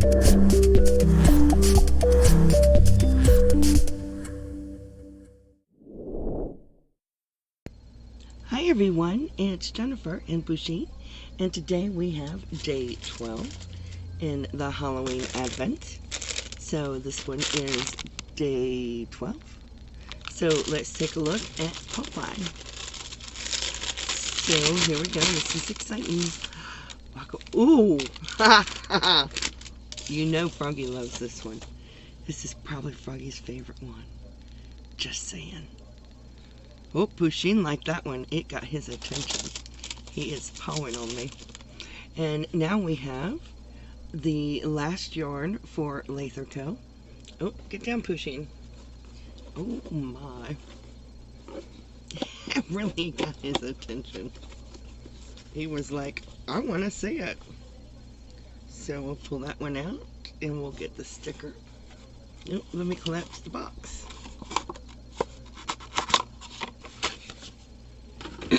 Hi everyone, it's Jennifer and Pusheen, and today we have day 12 in the Halloween Advent. So this one is day 12. So let's take a look at Paw Ply. So here we go, this is exciting. Ooh! You know Froggy loves this one. This is probably Froggy's favorite one. Just saying. Oh, Pusheen liked that one. It got his attention. He is pawing on me. And now we have the last yarn for Lather Co. Oh, get down, Pusheen. Oh my. It really got his attention. He was like, I want to see it. So we'll pull that one out and we'll get the sticker. Oh, let me collapse the box.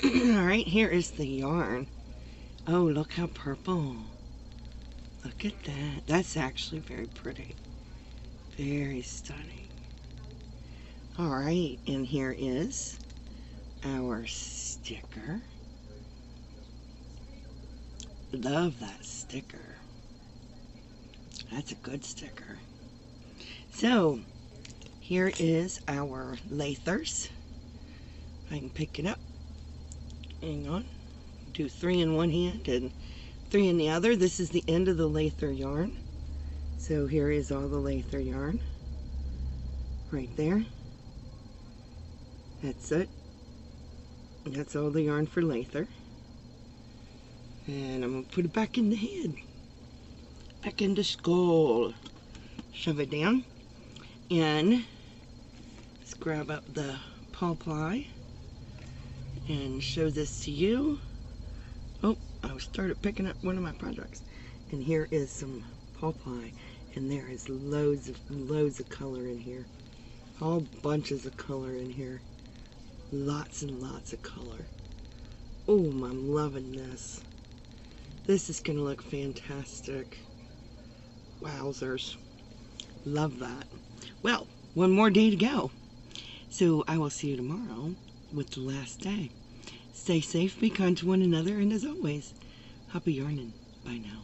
Alright, here is the yarn. Oh, look how purple. Look at that. That's actually very pretty. Very stunning. Alright, and here is our sticker. Love that sticker. That's a good sticker. So, here is our lathers. I can pick it up. Hang on. Do 3 in one hand and 3 in the other. This is the end of the lather yarn. So here is all the lather yarn. Right there. That's it. That's all the yarn for lather. And I'm going to put it back in the head. Back in the skull. Shove it down. And let's grab up the Paw Ply and show this to you. Oh, I started picking up one of my projects. And here is some Paw Ply. And there is loads of color in here. All bunches of color in here. Lots and lots of color. Oh, I'm loving this. This is going to look fantastic. Wowzers. Love that. Well, one more day to go. So I will see you tomorrow with the last day. Stay safe, be kind to one another, and as always, happy yarning. Bye now.